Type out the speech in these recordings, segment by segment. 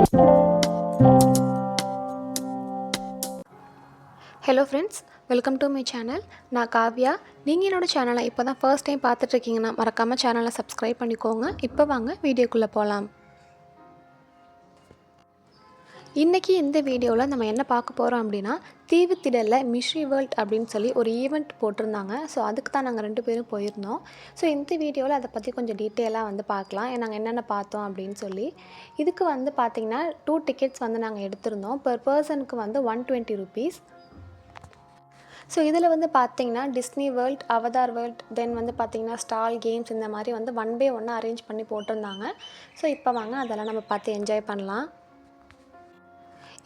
Hello friends, welcome to my channel. நான் காவ்யா. நீங்கள் என்னோடய சேனலை இப்போ தான் ஃபர்ஸ்ட் டைம் பார்த்துட்ருக்கீங்கன்னா மறக்காமல் சேனலை சப்ஸ்கிரைப் பண்ணிக்கோங்க. இப்போ வாங்க வீடியோக்குள்ளே போகலாம். இன்றைக்கி இந்த வீடியோவில் நம்ம என்ன பார்க்க போகிறோம் அப்படின்னா, தீவுத்திடலில் மிஸ்ட்ரி வேர்ல்ட் அப்படின்னு சொல்லி ஒரு ஈவெண்ட் போட்டிருந்தாங்க. ஸோ அதுக்கு தான் நாங்கள் 2 பேரும் போயிருந்தோம். ஸோ இந்த வீடியோவில் அதை பற்றி கொஞ்சம் டீட்டெயிலாக வந்து பார்க்கலாம். நாங்கள் என்னென்ன பார்த்தோம் அப்படின்னு சொல்லி. இதுக்கு வந்து பார்த்திங்கன்னா 2 டிக்கெட்ஸ் வந்து நாங்கள் எடுத்திருந்தோம். பெர் பர்சனுக்கு வந்து 120 ருபீஸ். ஸோ இதில் வந்து பார்த்திங்கன்னா டிஸ்னி வேர்ல்ட், அவதார் வேர்ல்ட், தென் வந்து பார்த்திங்கன்னா ஸ்டால் கேம்ஸ் இந்த மாதிரி வந்து 1 பை 1 அரேஞ்ச் பண்ணி போட்டிருந்தாங்க. ஸோ இப்போ வாங்க அதெல்லாம் நம்ம பார்த்து என்ஜாய் பண்ணலாம்.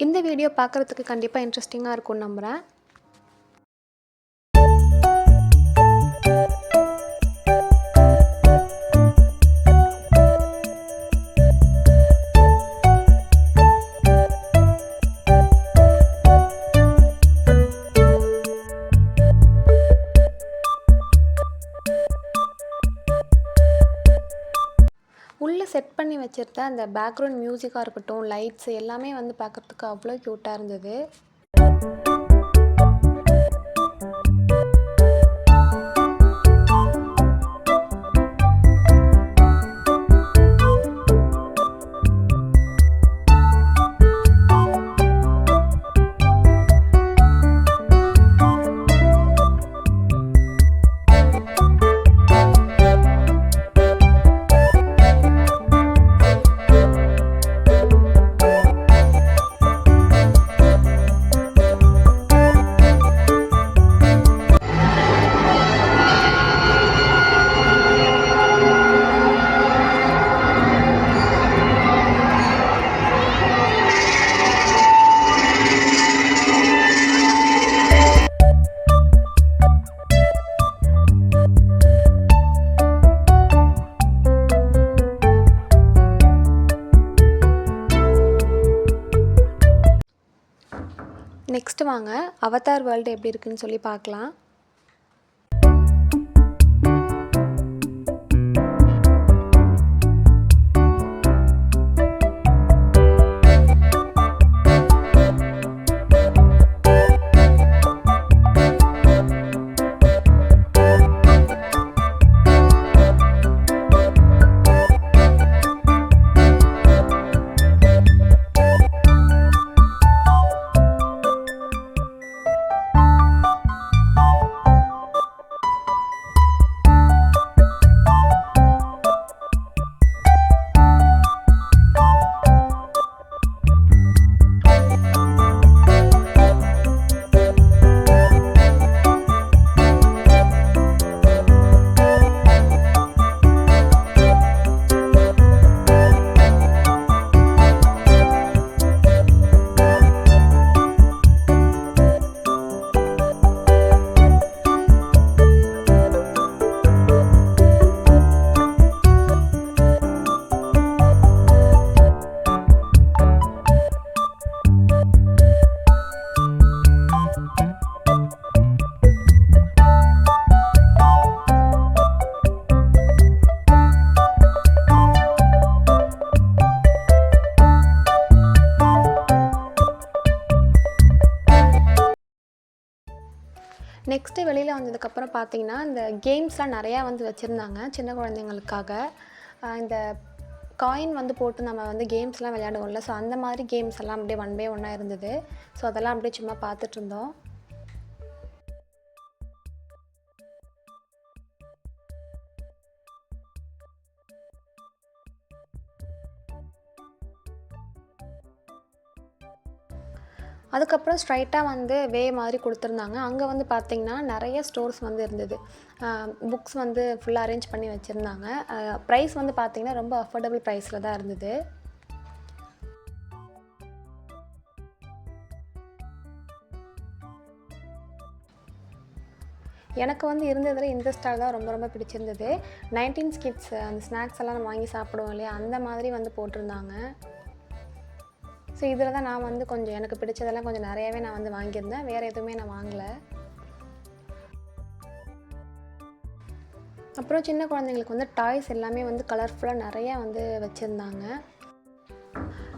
இந்த வீடியோ பார்க்குறதுக்கு கண்டிப்பாக இன்ட்ரெஸ்டிங்காக இருக்கும்னு நம்புகிறேன். உள்ளே செட் பண்ணி வச்சுருந்த அந்த பேக்ரவுண்ட் மியூசிக்காக இருக்கட்டும், லைட்ஸ் எல்லாமே வந்து பார்க்குறதுக்கு அவ்வளோ க்யூட்டாக இருந்தது. நெக்ஸ்ட்டு வாங்க அவதார் வேர்ல்டு எப்படி இருக்குன்னு சொல்லி பார்க்கலாம். நெக்ஸ்ட்டு வெளியில் வந்ததுக்கப்புறம் பார்த்திங்கன்னா இந்த கேம்ஸ்லாம் நிறையா வந்து வச்சுருந்தாங்க சின்ன குழந்தைங்களுக்காக. இந்த காயின் வந்து போட்டு நம்ம வந்து கேம்ஸ்லாம் விளையாடுவோம்ல, ஸோ அந்த மாதிரி கேம்ஸ் எல்லாம் அப்படியே 1 பை 1 இருந்தது. ஸோ அதெல்லாம் அப்படியே சும்மா பார்த்துட்ருந்தோம். அதுக்கப்புறம் ஸ்ட்ரைட்டாக வந்து வே மாதிரி கொடுத்துருந்தாங்க. அங்கே வந்து பார்த்திங்கன்னா நிறைய ஸ்டோர்ஸ் வந்து இருந்தது. புக்ஸ் வந்து ஃபுல்லாக அரேஞ்ச் பண்ணி வச்சுருந்தாங்க. ப்ரைஸ் வந்து பார்த்திங்கன்னா ரொம்ப அஃபோர்டபுள் ப்ரைஸில் தான் இருந்தது. எனக்கு வந்து இருந்ததில் இந்த ஸ்டால் தான் ரொம்ப ரொம்ப பிடிச்சிருந்தது. 19 கிட்ஸ் அந்த ஸ்நாக்ஸ் எல்லாம் நம்ம வாங்கி சாப்பிடுவோம் இல்லையா, அந்த மாதிரி வந்து போட்டிருந்தாங்க. ஸோ இதில் தான் நான் வந்து கொஞ்சம் எனக்கு பிடிச்சதெல்லாம் கொஞ்சம் நிறையாவே நான் வந்து வாங்கியிருந்தேன். வேறு எதுவுமே நான் வாங்கலை. அப்புறம் சின்ன குழந்தைங்களுக்கு வந்து டாய்ஸ் எல்லாமே வந்து கலர்ஃபுல்லாக நிறையா வந்து வச்சுருந்தாங்க.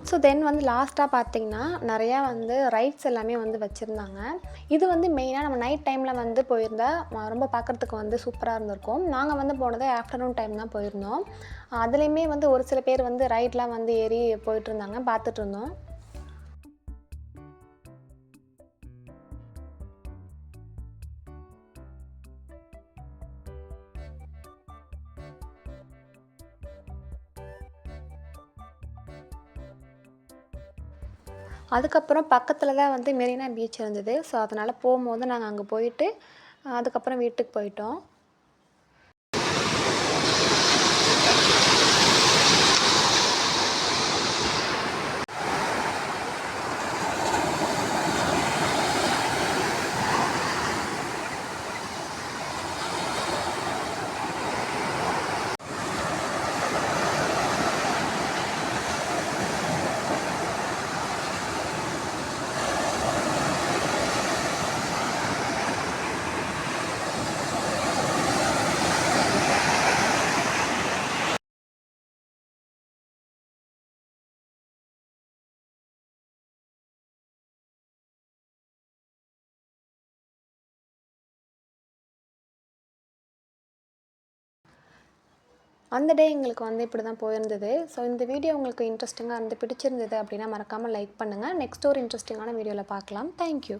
ஸோ தென் வந்து லாஸ்ட்டாக பார்த்தீங்கன்னா, நிறையா வந்து ரைட்ஸ் எல்லாமே வந்து வச்சுருந்தாங்க. இது வந்து மெயினாக நம்ம நைட் டைமில் வந்து போயிருந்தா ரொம்ப பார்க்குறதுக்கு வந்து சூப்பராக இருந்திருக்கும். நாங்கள் வந்து போனது ஆஃப்டர்நூன் டைம் தான் போயிருந்தோம். அதுலேயுமே வந்து ஒரு சில பேர் வந்து ரைட்லாம் வந்து ஏறி போயிட்டுருந்தாங்க, பார்த்துட்ருந்தோம். அதுக்கப்புறம் பக்கத்தில் தான் வந்து மெரினா பீச் இருந்தது. ஸோ அதனால் போகும்போது நாங்கள் அங்கே போயிட்டு அதுக்கப்புறம் வீட்டுக்கு போயிட்டோம். அந்த டே எங்களுக்கு வந்து இப்படி தான் போயிருந்தது. ஸோ இந்த வீடியோ உங்களுக்கு இன்ட்ரெஸ்டிங்காக இருந்து பிடிச்சிருந்தது அப்படின்னா மறக்காமல் லைக் பண்ணுங்கள். நெக்ஸ்ட் ஒரு இன்ட்ரெஸ்டிங்கான வீடியோவில் பார்க்கலாம். Thank you.